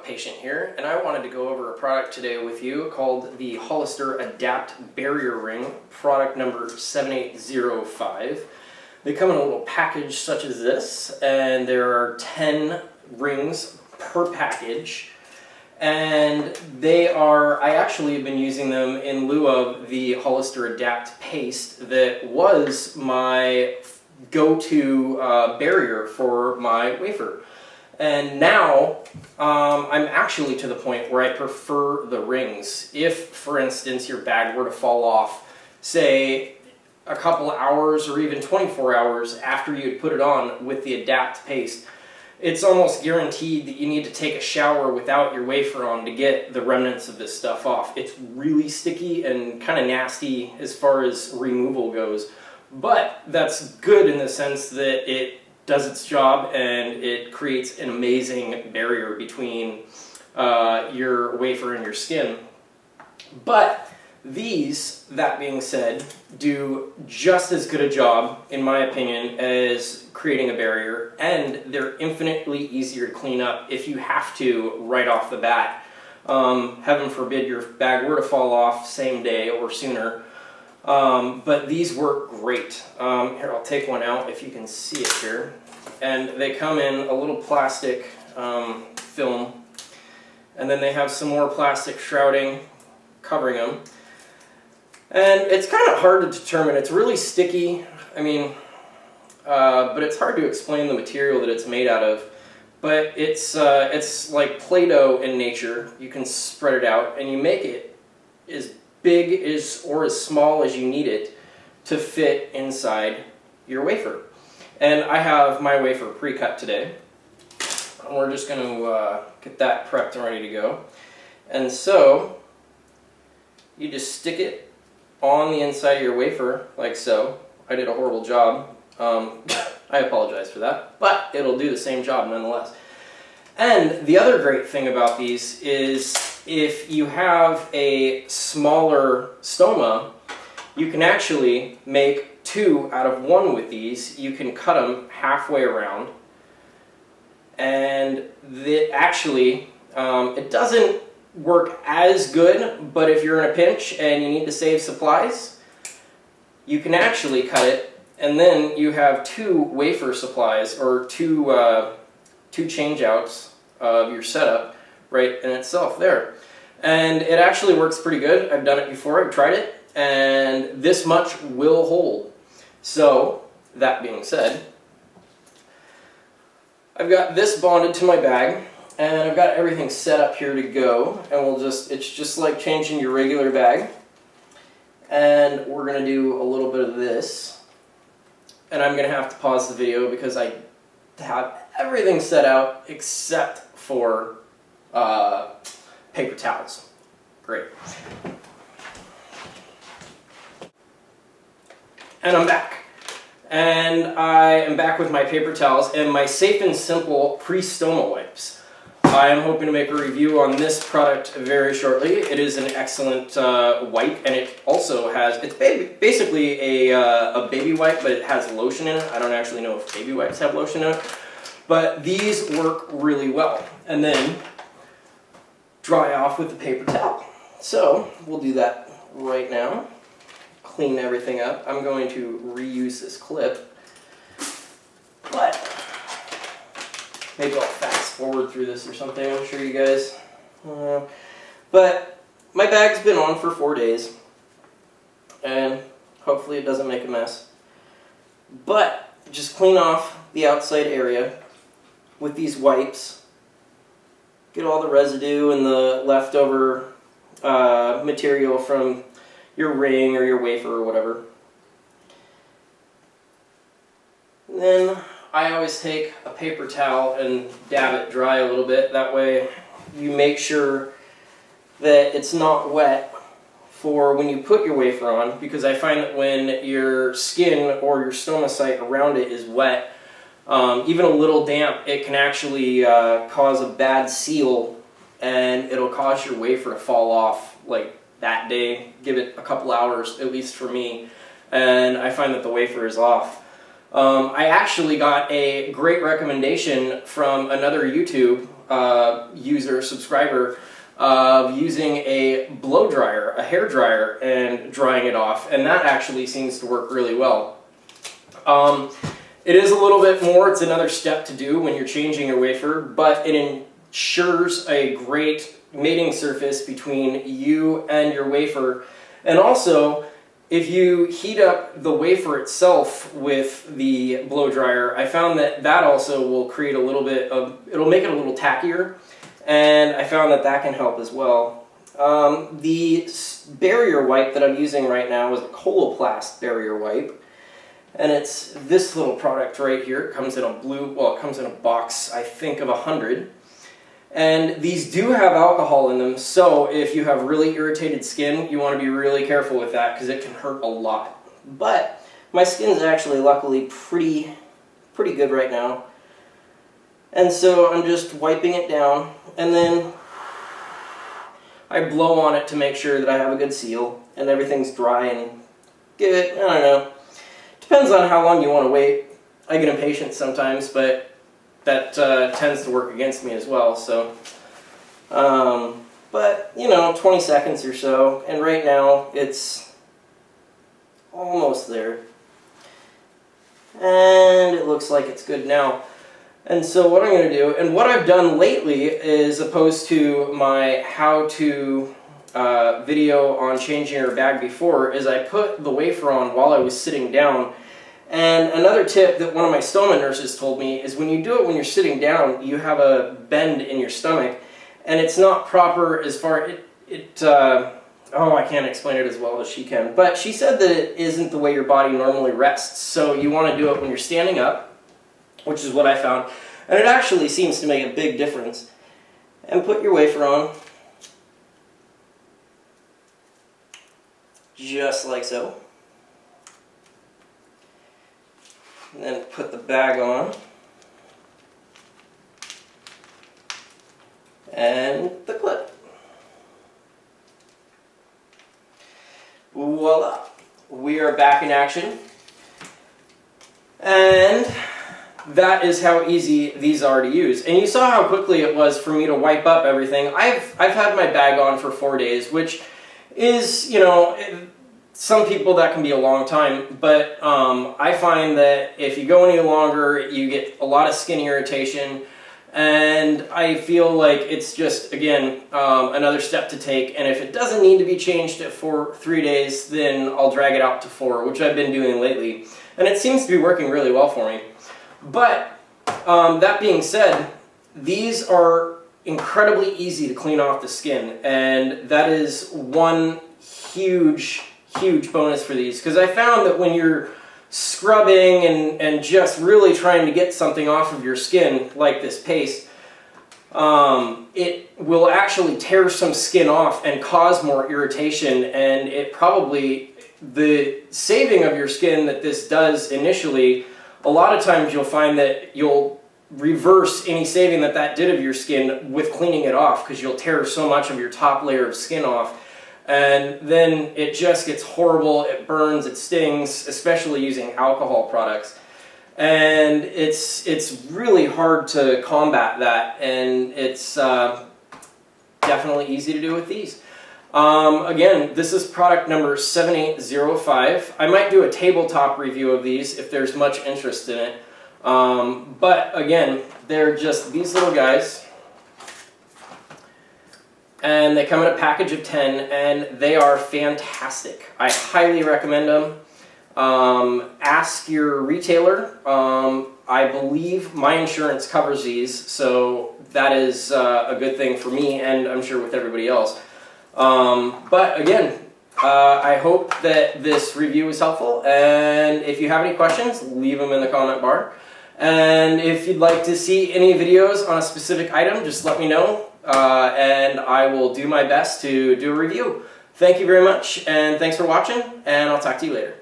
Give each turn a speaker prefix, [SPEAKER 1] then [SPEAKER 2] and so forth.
[SPEAKER 1] Patient here, and I wanted to go over a product today with you called the Hollister Adapt Barrier Ring, product number 7805. They come in a little package such as this, and there are 10 rings per package. And they are, I actually have been using them in lieu of the Hollister Adapt paste that was my go-to barrier for my wafer. And now I'm actually to the point where I prefer the rings. If, for instance, your bag were to fall off, say a couple hours or even 24 hours after you had put it on with the Adapt paste, it's almost guaranteed that you need to take a shower without your wafer on to get the remnants of this stuff off. It's really sticky and kind of nasty as far as removal goes, but that's good in the sense that it does its job and it creates an amazing barrier between your wafer and your skin. But these, that being said, do just as good a job, in my opinion, as creating a barrier, and they're infinitely easier to clean up if you have to right off the bat. Heaven forbid your bag were to fall off same day or sooner. But these work great. Here, I'll take one out if you can see it here. And they come in a little plastic film, and then they have some more plastic shrouding covering them. And it's kind of hard to determine. It's really sticky, but it's hard to explain the material that it's made out of. But it's like Play-Doh in nature. You can spread it out, and you make it as big or as small as you need it to fit inside your wafer. And I have my wafer pre-cut today. And we're just going to get that prepped and ready to go. And so you just stick it on the inside of your wafer like so. I did a horrible job. I apologize for that, but it'll do the same job nonetheless. And the other great thing about these is if you have a smaller stoma, you can actually make 2 out of 1 with these. You can cut them halfway around, and it doesn't work as good, but if you're in a pinch and you need to save supplies, you can actually cut it, and then you have 2 wafer supplies or 2 change-outs of your setup right in itself there. And it actually works pretty good. I've done it before, I've tried it, and this much will hold. So, that being said, I've got this bonded to my bag, and I've got everything set up here to go, and it's just like changing your regular bag. And we're going to do a little bit of this, and I'm going to have to pause the video because I have everything set out except for paper towels. Great. And I'm back. And I am back with my paper towels and my Safe and Simple pre-stoma wipes. I am hoping to make a review on this product very shortly. It is an excellent wipe, and it also has, it's basically a baby wipe, but it has lotion in it. I don't actually know if baby wipes have lotion in it, but these work really well. And then dry off with the paper towel. So we'll do that right now. Clean everything up. I'm going to reuse this clip, but maybe I'll fast forward through this or something, I'm sure you guys. But my bag's been on for 4 days, and hopefully it doesn't make a mess. But just clean off the outside area with these wipes. Get all the residue and the leftover material from your ring or your wafer or whatever. And then I always take a paper towel and dab it dry a little bit. That way you make sure that it's not wet for when you put your wafer on, because I find that when your skin or your stoma site around it is wet, even a little damp, it can actually cause a bad seal, and it'll cause your wafer to fall off like that day. Give it a couple hours, at least for me, and I find that the wafer is off. I actually got a great recommendation from another YouTube subscriber, of using a blow dryer, a hair dryer, and drying it off, and that actually seems to work really well. It is a little bit more, it's another step to do when you're changing your wafer, but it ensures a great mating surface between you and your wafer. And also, if you heat up the wafer itself with the blow dryer, I found that that also will create a little bit of, it'll make it a little tackier, and I found that that can help as well. The barrier wipe that I'm using right now is a Coloplast barrier wipe. And it's this little product right here. It comes in a it comes in a box, I think, of 100. And these do have alcohol in them, so if you have really irritated skin, you want to be really careful with that because it can hurt a lot. But my skin's actually luckily pretty good right now. And so I'm just wiping it down, and then I blow on it to make sure that I have a good seal and everything's dry and good. I don't know. Depends on how long you want to wait. I get impatient sometimes, but that tends to work against me as well. So, but you know, 20 seconds or so, and right now it's almost there. And it looks like it's good now. And so what I'm going to do, and what I've done lately is, opposed to my how-to video on changing your bag before, is I put the wafer on while I was sitting down. And another tip that one of my stoma nurses told me is when you do it when you're sitting down, you have a bend in your stomach, and it's not proper as far oh, I can't explain it as well as she can, but she said that it isn't the way your body normally rests. So you want to do it when you're standing up, which is what I found, and it actually seems to make a big difference. And put your wafer on, just like so. And then put the bag on. And the clip. Voila! We are back in action. And that is how easy these are to use. And you saw how quickly it was for me to wipe up everything. I've had my bag on for 4 days, which is, you know, some people that can be a long time, but I find that if you go any longer, you get a lot of skin irritation, and I feel like it's just, again, another step to take, and if it doesn't need to be changed for 3 days, then I'll drag it out to 4, which I've been doing lately, and it seems to be working really well for me. But that being said, these are incredibly easy to clean off the skin, and that is one huge bonus for these, because I found that when you're scrubbing and just really trying to get something off of your skin, like this paste, it will actually tear some skin off and cause more irritation, and the saving of your skin that this does initially, a lot of times you'll find that you'll reverse any saving that did of your skin with cleaning it off, because you'll tear so much of your top layer of skin off. And then it just gets horrible, it burns, it stings, especially using alcohol products. And it's really hard to combat that, and it's definitely easy to do with these. Again, this is product number 7805. I might do a tabletop review of these if there's much interest in it. But again, they're just these little guys. And they come in a package of 10, and they are fantastic. I highly recommend them. Ask your retailer. I believe my insurance covers these, so that is a good thing for me, and I'm sure with everybody else. But again, I hope that this review was helpful, and if you have any questions, leave them in the comment bar. And if you'd like to see any videos on a specific item, just let me know. And I will do my best to do a review. Thank you very much, and thanks for watching, and I'll talk to you later.